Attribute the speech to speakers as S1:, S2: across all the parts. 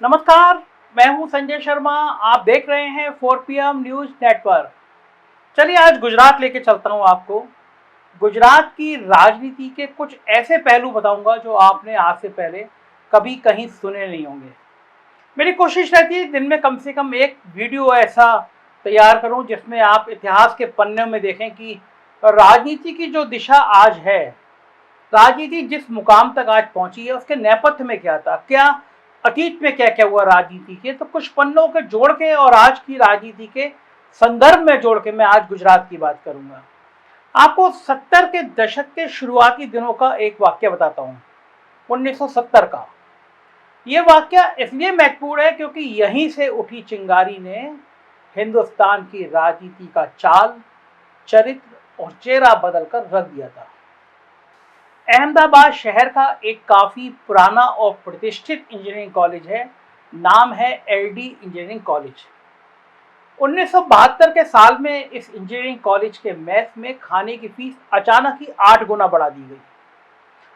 S1: नमस्कार, मैं हूं संजय शर्मा। आप देख रहे हैं 4 PM न्यूज नेटवर्क। चलिए आज गुजरात लेके चलता हूं आपको। गुजरात की राजनीति के कुछ ऐसे पहलू बताऊंगा जो आपने आज से पहले कभी कहीं सुने नहीं होंगे। मेरी कोशिश रहती है दिन में कम से कम एक वीडियो ऐसा तैयार करूं जिसमें आप इतिहास के पन्ने में देखें कि राजनीति की जो दिशा आज है, राजनीति जिस मुकाम तक आज पहुंची है, उसके नेपथ्य में क्या था, क्या अतीत में क्या क्या हुआ राजनीति के। तो कुछ पन्नों के जोड़ के और आज की राजनीति के संदर्भ में जोड़ के मैं आज गुजरात की बात करूंगा। आपको 70 के दशक के शुरुआती दिनों का एक वाक्य बताता हूं, 1970 का। ये वाक्य इसलिए महत्वपूर्ण है क्योंकि यहीं से उठी चिंगारी ने हिंदुस्तान की राजनीति का चाल, चरित्र और चेहरा बदलकर रख दिया था। अहमदाबाद शहर का एक काफ़ी पुराना और प्रतिष्ठित इंजीनियरिंग कॉलेज है, नाम है LD इंजीनियरिंग कॉलेज। 1972 के साल में इस इंजीनियरिंग कॉलेज के मेस में खाने की फीस अचानक ही 8 गुना बढ़ा दी गई।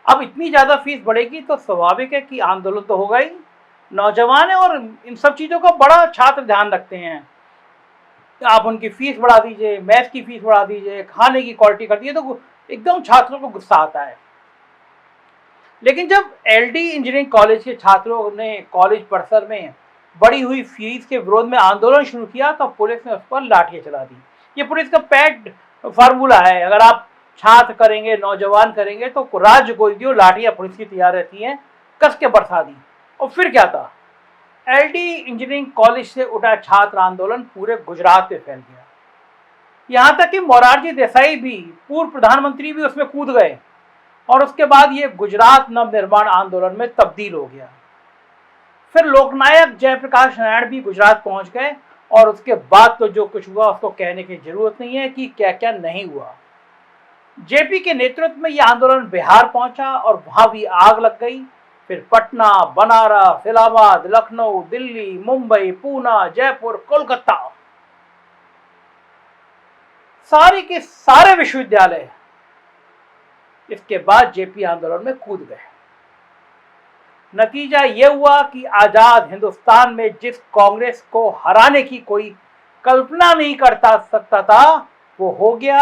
S1: अब इतनी ज़्यादा फीस बढ़ेगी तो स्वाभाविक है कि आंदोलन तो होगा ही। नौजवान है और इन सब चीज़ों का बड़ा छात्र ध्यान रखते हैं। आप उनकी फीस बढ़ा दीजिए, मेस की फीस बढ़ा दीजिए, खाने की क्वालिटी कर दीजिए, तो एकदम छात्रों को गुस्सा आता है। लेकिन जब LD इंजीनियरिंग कॉलेज के छात्रों ने कॉलेज परिसर में बढ़ी हुई फीस के विरोध में आंदोलन शुरू किया तो पुलिस ने उस पर लाठियां चला दी। ये पुलिस का पैड फार्मूला है, अगर आप छात्र करेंगे, नौजवान करेंगे तो राज्य कोई भी हो, लाठियां पुलिस की तैयार रहती हैं, कस के बरसा दी। और फिर क्या था, LD इंजीनियरिंग कॉलेज से उठा छात्र आंदोलन पूरे गुजरात में फैल गया। यहाँ तक कि मोरारजी देसाई भी, पूर्व प्रधानमंत्री भी उसमें कूद गए और उसके बाद ये गुजरात नवनिर्माण आंदोलन में तब्दील हो गया। फिर लोकनायक जयप्रकाश नारायण भी गुजरात पहुंच गए और उसके बाद तो जो कुछ हुआ उसको कहने की जरूरत नहीं है कि क्या क्या नहीं हुआ। JP के नेतृत्व में यह आंदोलन बिहार पहुंचा और वहां भी आग लग गई। फिर पटना, बनारस, इलाहाबाद, लखनऊ, दिल्ली, मुंबई, पूना, जयपुर, कोलकाता, सारे के सारे विश्वविद्यालय इसके बाद JP आंदोलन में कूद गए। नतीजा यह हुआ कि आजाद हिंदुस्तान में जिस कांग्रेस को हराने की कोई कल्पना नहीं करता सकता था वो हो गया।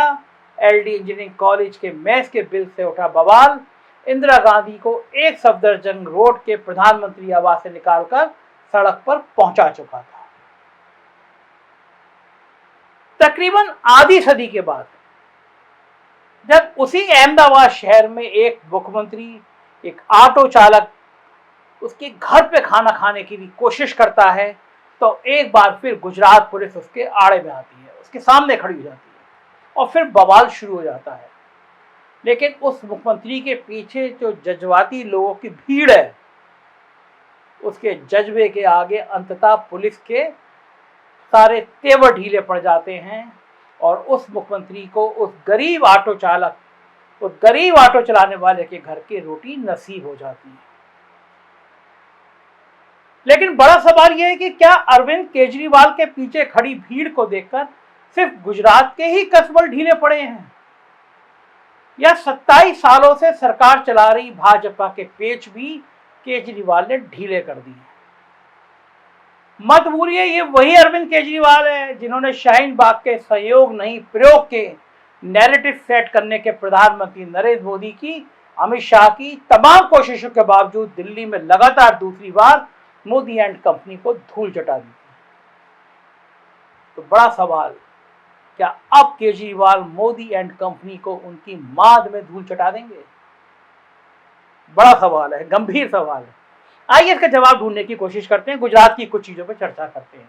S1: LD इंजीनियरिंग कॉलेज के मेस के बिल से उठा बवाल इंदिरा गांधी को एक सफदरजंग रोड के प्रधानमंत्री आवास से निकालकर सड़क पर पहुंचा चुका था। तकरीबन आधी सदी के बाद जब उसी अहमदाबाद शहर में एक मुख्यमंत्री, एक ऑटो चालक उसके घर पे खाना खाने की भी कोशिश करता है तो एक बार फिर गुजरात पुलिस उसके आड़े में आती है, उसके सामने खड़ी हो जाती है और फिर बवाल शुरू हो जाता है। लेकिन उस मुख्यमंत्री के पीछे जो जज्बाती लोगों की भीड़ है, उसके जज्बे के आगे अंततः पुलिस के सारे तेवर ढीले पड़ जाते हैं और उस मुख्यमंत्री को उस गरीब ऑटो चालक, उस गरीब ऑटो चलाने वाले के घर की रोटी नसीब हो जाती है। लेकिन बड़ा सवाल यह है कि क्या अरविंद केजरीवाल के पीछे खड़ी भीड़ को देखकर सिर्फ गुजरात के ही कस्बे ढीले पड़े हैं या 27 सालों से सरकार चला रही भाजपा के पेच भी केजरीवाल ने ढीले कर दिए। मत भूलिए ये वही अरविंद केजरीवाल है जिन्होंने शाहीन बाग के सहयोग नहीं प्रयोग के नैरेटिव सेट करने के प्रधानमंत्री नरेंद्र मोदी की, अमित शाह की तमाम कोशिशों के बावजूद दिल्ली में लगातार दूसरी बार मोदी एंड कंपनी को धूल चटा दी। तो बड़ा सवाल, क्या अब केजरीवाल मोदी एंड कंपनी को उनकी माद में धूल चटा देंगे? बड़ा सवाल है, गंभीर सवाल है। आइए इसका जवाब ढूंढने की कोशिश करते हैं, गुजरात की कुछ चीजों पर चर्चा करते हैं।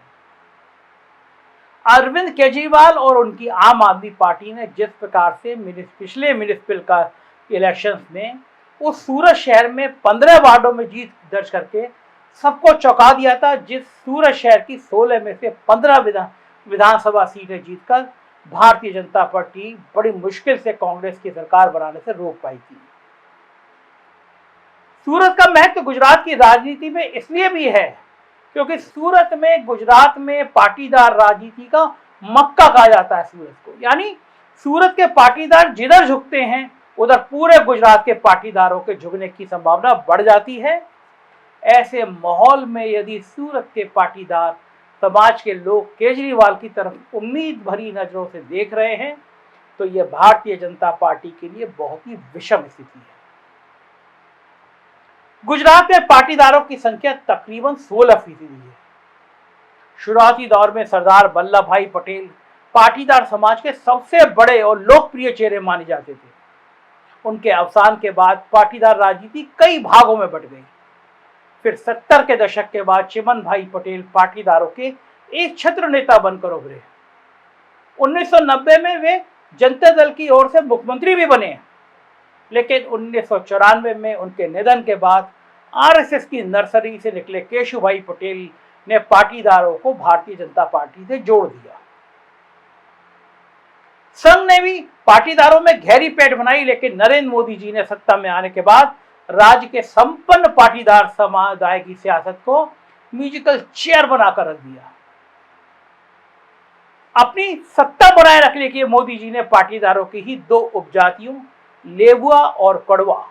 S1: अरविंद केजरीवाल और उनकी आम आदमी पार्टी ने जिस प्रकार से पिछले म्युनिसिपल का इलेक्शंस में उस सूरत शहर में 15 वार्डों में जीत दर्ज करके सबको चौंका दिया था, जिस सूरत शहर की 16 में से 15 विधानसभा सीटें जीतकर भारतीय जनता पार्टी बड़ी मुश्किल से कांग्रेस की सरकार बनाने से रोक पाई थी। सूरत का महत्व गुजरात की राजनीति में इसलिए भी है क्योंकि सूरत में, गुजरात में पाटीदार राजनीति का मक्का कहा जाता है सूरत को। यानी सूरत के पाटीदार जिधर झुकते हैं उधर पूरे गुजरात के पाटीदारों के झुकने की संभावना बढ़ जाती है। ऐसे माहौल में यदि सूरत के पाटीदार समाज के लोग केजरीवाल की तरफ उम्मीद भरी नजरों से देख रहे हैं तो यह भारतीय जनता पार्टी के लिए बहुत ही विषम स्थिति है। गुजरात में पाटीदारों की संख्या तकरीबन 16% है। शुरुआती दौर में सरदार वल्लभ भाई पटेल पाटीदार समाज के सबसे बड़े और लोकप्रिय चेहरे माने जाते थे। उनके अवसान के बाद पाटीदार राजनीति कई भागों में बंट गई। फिर 70 के दशक के बाद चिमन भाई पटेल पाटीदारों के एक छत्र नेता बनकर उभरे। 1990 में वे जनता दल की ओर से मुख्यमंत्री भी बने, लेकिन 1994 में उनके निधन के बाद आरएसएस की नर्सरी से निकले केशु भाई पटेल ने पाटीदारों को भारतीय जनता पार्टी से जोड़ दिया। संघ ने भी पाटीदारों में गहरी पैठ बनाई, लेकिन नरेंद्र मोदी जी ने सत्ता में आने के बाद राज्य के संपन्न पाटीदार समुदाय की सियासत को म्यूजिकल चेयर बनाकर रख दिया। अपनी सत्ता बनाए रखने के लिए मोदी जी ने पाटीदारों की ही दो उपजातियों लेबुआ और कड़वा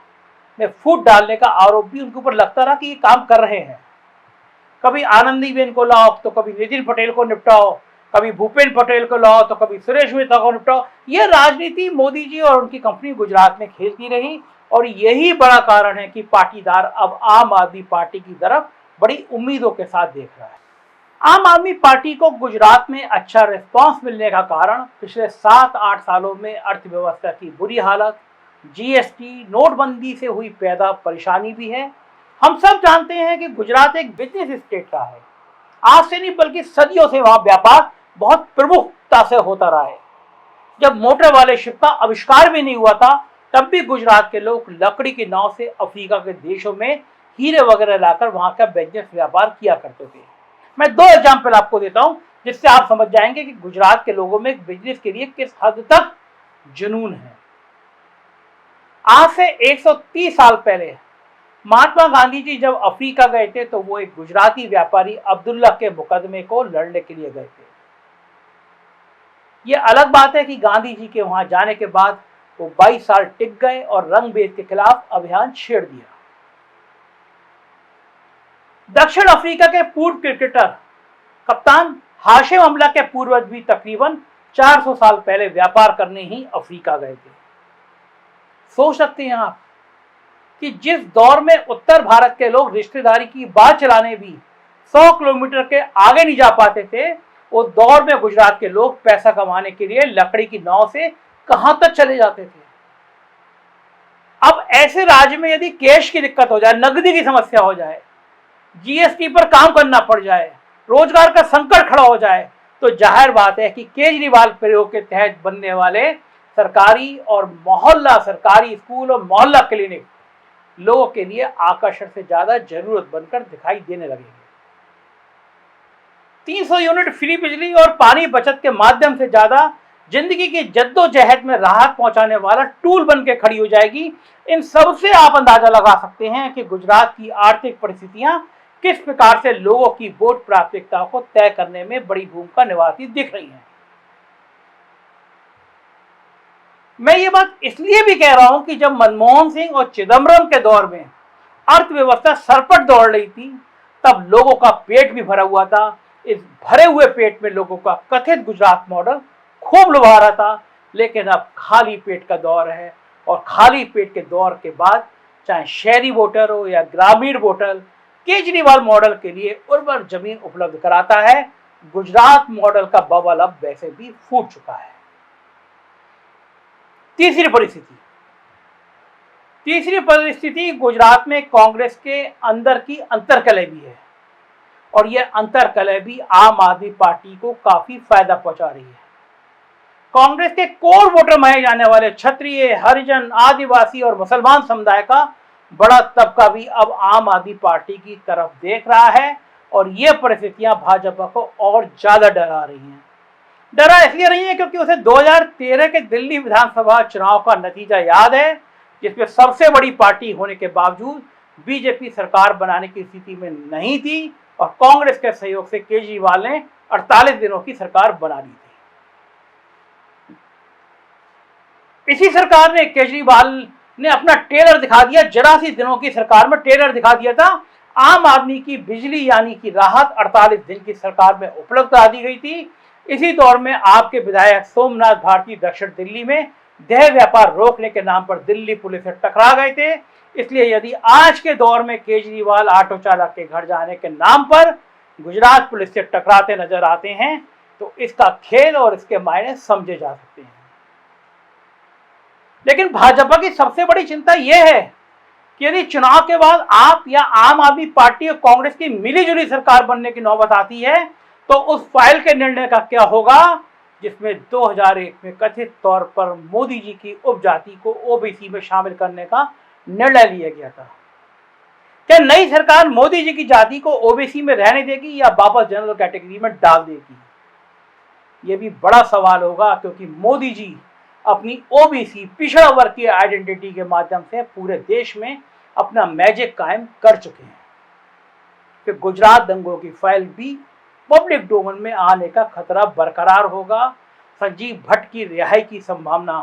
S1: में फूट डालने का आरोप भी उनके ऊपर लगता रहा कि ये काम कर रहे हैं। कभी आनंदीबेन को लाओ तो कभी नितिन पटेल को निपटाओ, कभी भूपेंद्र पटेल को लाओ तो कभी सुरेश मेहता को निपटाओ। यह राजनीति मोदी जी और उनकी कंपनी गुजरात में खेलती रही और यही बड़ा कारण है कि पाटीदार अब आम आदमी पार्टी की तरफ बड़ी उम्मीदों के साथ देख रहा है। आम आदमी पार्टी को गुजरात में अच्छा रिस्पांस मिलने का कारण पिछले 7-8 सालों में अर्थव्यवस्था की बुरी हालत, जीएसटी, नोटबंदी से हुई पैदा परेशानी भी है। हम सब जानते हैं कि गुजरात एक बिजनेस स्टेट रहा है। आज से नहीं बल्कि सदियों से वहां व्यापार बहुत प्रमुखता से होता रहा है। जब मोटर वाले शिप का आविष्कार भी नहीं हुआ था तब भी गुजरात के लोग लकड़ी की नाव से अफ्रीका के देशों में हीरे वगैरह लाकर वहां का बिजनेस व्यापार किया करते थे। मैं 2 एग्जाम्पल आपको देता हूं जिससे आप समझ जाएंगे कि गुजरात के लोगों में बिजनेस के लिए किस हद तक जुनून है। आज से 130 साल पहले महात्मा गांधी जी जब अफ्रीका गए थे तो वो एक गुजराती व्यापारी अब्दुल्ला के मुकदमे को लड़ने के लिए गए थे। ये अलग बात है कि गांधी जी के वहां जाने के बाद वो 22 साल टिक गए और रंगभेद के खिलाफ अभियान छेड़ दिया। दक्षिण अफ्रीका के पूर्व क्रिकेटर कप्तान हाशिम अमला के पूर्वज भी तकरीबन 400 साल पहले व्यापार करने ही अफ्रीका गए थे। सोच सकते हैं आप कि जिस दौर में उत्तर भारत के लोग रिश्तेदारी की बात चलाने भी 100 किलोमीटर के आगे नहीं जा पाते थे, उस दौर में गुजरात के लोग पैसा कमाने के लिए लकड़ी की नाव से कहां तक चले जाते थे। अब ऐसे राज्य में यदि कैश की दिक्कत हो जाए, नकदी की समस्या हो जाए, जीएसटी पर काम करना पड़ जाए, रोजगार का संकट खड़ा हो जाए, तो जाहिर बात है कि केजरीवाल प्रयोग के तहत बनने वाले सरकारी और मोहल्ला सरकारी स्कूल और मोहल्ला क्लिनिक लोगों के लिए आकर्षण से ज्यादा जरूरत बनकर दिखाई देने लगेंगे। 300 यूनिट फ्री बिजली और पानी बचत के माध्यम से ज्यादा जिंदगी की जद्दोजहद में राहत पहुंचाने वाला टूल बन के खड़ी हो जाएगी। इन सब से आप अंदाजा लगा सकते हैं कि गुजरात की आर्थिक परिस्थितियां किस प्रकार से लोगों की वोट प्राथमिकताओं को तय करने में बड़ी भूमिका निभाती दिख रही है। मैं ये बात इसलिए भी कह रहा हूं कि जब मनमोहन सिंह और चिदम्बरम के दौर में अर्थव्यवस्था सरपट दौड़ रही थी तब लोगों का पेट भी भरा हुआ था। इस भरे हुए पेट में लोगों का कथित गुजरात मॉडल खूब लुभा रहा था, लेकिन अब खाली पेट का दौर है और खाली पेट के दौर के बाद चाहे शहरी वोटर हो या ग्रामीण वोटर केजरीवाल मॉडल के लिए उर्वर जमीन उपलब्ध कराता है। गुजरात मॉडल का बबल अब वैसे भी फूट चुका है। तीसरी परिस्थिति गुजरात में कांग्रेस के अंदर की अंतर्कलह भी है और यह अंतर्कलह भी आम आदमी पार्टी को काफी फायदा पहुंचा रही है। कांग्रेस के कोर वोटर माने जाने वाले क्षत्रिय, हरिजन, आदिवासी और मुसलमान समुदाय का बड़ा तबका भी अब आम आदमी पार्टी की तरफ देख रहा है और ये परिस्थितियां भाजपा को और ज्यादा डरा रही हैं। डरा इसलिए रही है क्योंकि उसे 2013 के दिल्ली विधानसभा चुनाव का नतीजा याद है, जिसमें सबसे बड़ी पार्टी होने के बावजूद बीजेपी सरकार बनाने की स्थिति में नहीं थी और कांग्रेस के सहयोग से केजरीवाल ने 48 दिनों की सरकार बना ली थी। इसी सरकार ने केजरीवाल ने अपना टेलर दिखा दिया, 84 दिनों की सरकार में टेलर दिखा दिया था। आम आदमी की बिजली यानी कि राहत 48 दिन की सरकार में उपलब्ध करा दी गई थी। इसी दौर में आपके विधायक सोमनाथ भारती दक्षिण दिल्ली में देह व्यापार रोकने के नाम पर दिल्ली पुलिस से टकरा गए थे। इसलिए यदि आज के दौर में केजरीवाल ऑटो चालक के घर जाने के नाम पर गुजरात पुलिस से टकराते नजर आते हैं तो इसका खेल और इसके मायने समझे जा सकते हैं। लेकिन भाजपा की सबसे बड़ी चिंता यह है कि यदि चुनाव के बाद आप या आम आदमी पार्टी और कांग्रेस की मिलीजुली सरकार बनने की नौबत आती है तो उस फाइल के निर्णय का क्या होगा जिसमें 2001 में कथित तौर पर मोदी जी की उपजाति को ओबीसी में शामिल करने का निर्णय लिया गया था। क्या नई सरकार मोदी जी की जाति को ओबीसी में रहने देगी या वापस जनरल कैटेगरी में डाल देगी? यह भी बड़ा सवाल होगा, क्योंकि मोदी जी अपनी ओबीसी पिछड़ा वर्ग की आइडेंटिटी के माध्यम से पूरे देश में अपना मैजिक कायम कर चुके हैं। फिर गुजरात दंगों की फाइल भी पब्लिक डोमेन में आने का खतरा बरकरार होगा। संजीव भट्ट की रिहाई की संभावना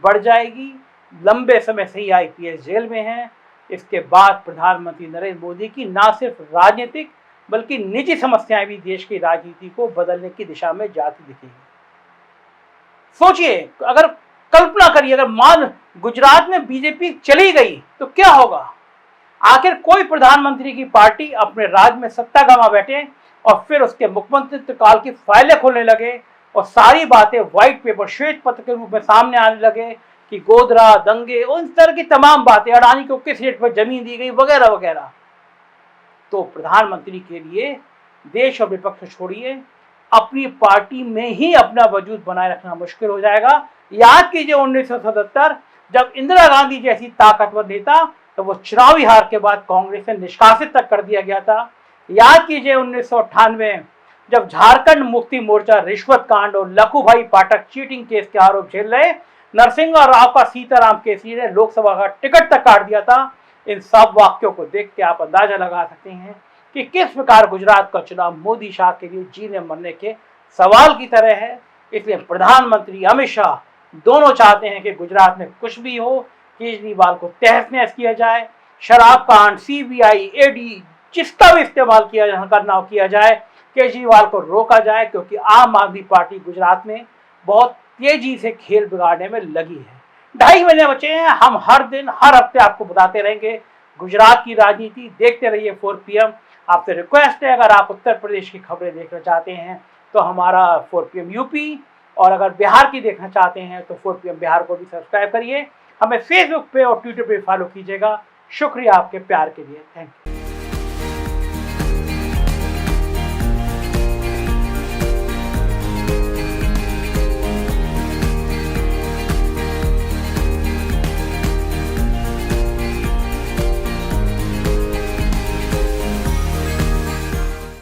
S1: बढ़ जाएगी। लंबे समय से ही आईपीएस जेल में हैं। इसके बाद प्रधानमंत्री नरेंद्र मोदी की न सिर्फ राजनीतिक बल्कि निजी समस्याएं भी देश की राजनीति को बदलने की दिशा में जाती दिखेगी। सोचिए, अगर कल्पना करिए, अगर मान गुजरात में बीजेपी चली गई तो क्या होगा? आखिर कोई प्रधानमंत्री की पार्टी अपने राज्य में सत्ता गंवा बैठे और फिर उसके मुख्यमंत्रित्व काल की फाइलें खोलने लगे और सारी बातें व्हाइट पेपर श्वेत पत्र के रूप में सामने आने लगे कि गोधरा दंगे और इस तरह की तमाम बातें, अडानी को किस रेट पर जमीन दी गई वगैरह वगैरह, तो प्रधानमंत्री के लिए देश और विपक्ष छोड़िए, अपनी पार्टी में ही अपना वजूद बनाए रखना मुश्किल हो जाएगा। याद कीजिए 1977 जब इंदिरा गांधी जैसी ताकतवर नेता तो वो चुनावी हार के बाद कांग्रेस से निष्कासित तक कर दिया गया था। याद कीजिए 1998 जब झारखंड मुक्ति मोर्चा रिश्वत कांड और लखू भाई पाठक चीटिंग केस के आरोप झेल रहे, नरसिंह राव का सीताराम केसरी ने लोकसभा का टिकट तक काट दिया था। इन सब वाक्यों को देख के आप अंदाजा लगा सकते हैं कि किस प्रकार गुजरात का चुनाव मोदी शाह के लिए जीने मरने के सवाल की तरह है। इसलिए प्रधानमंत्री अमित शाह दोनों चाहते हैं कि गुजरात में कुछ भी हो, केजरीवाल को तहस नहस किया जाए, शराब कांड, सीबीआई, ईडी जिसका भी इस्तेमाल किया जाए, केजरीवाल को रोका जाए, क्योंकि आम आदमी पार्टी गुजरात में बहुत तेजी से खेल बिगाड़ने में लगी है। 2.5 महीने बचे हैं। हम हर दिन हर हफ्ते आपको बताते रहेंगे गुजरात की राजनीति। देखते रहिए 4 PM। आपसे रिक्वेस्ट है, अगर आप उत्तर प्रदेश की खबरें देखना चाहते हैं तो हमारा 4 PM यूपी, और अगर बिहार की देखना चाहते हैं तो 4 PM बिहार को भी सब्सक्राइब करिए। हमें फेसबुक पे और ट्विटर पे फॉलो कीजिएगा। शुक्रिया आपके प्यार के लिए। Thank you.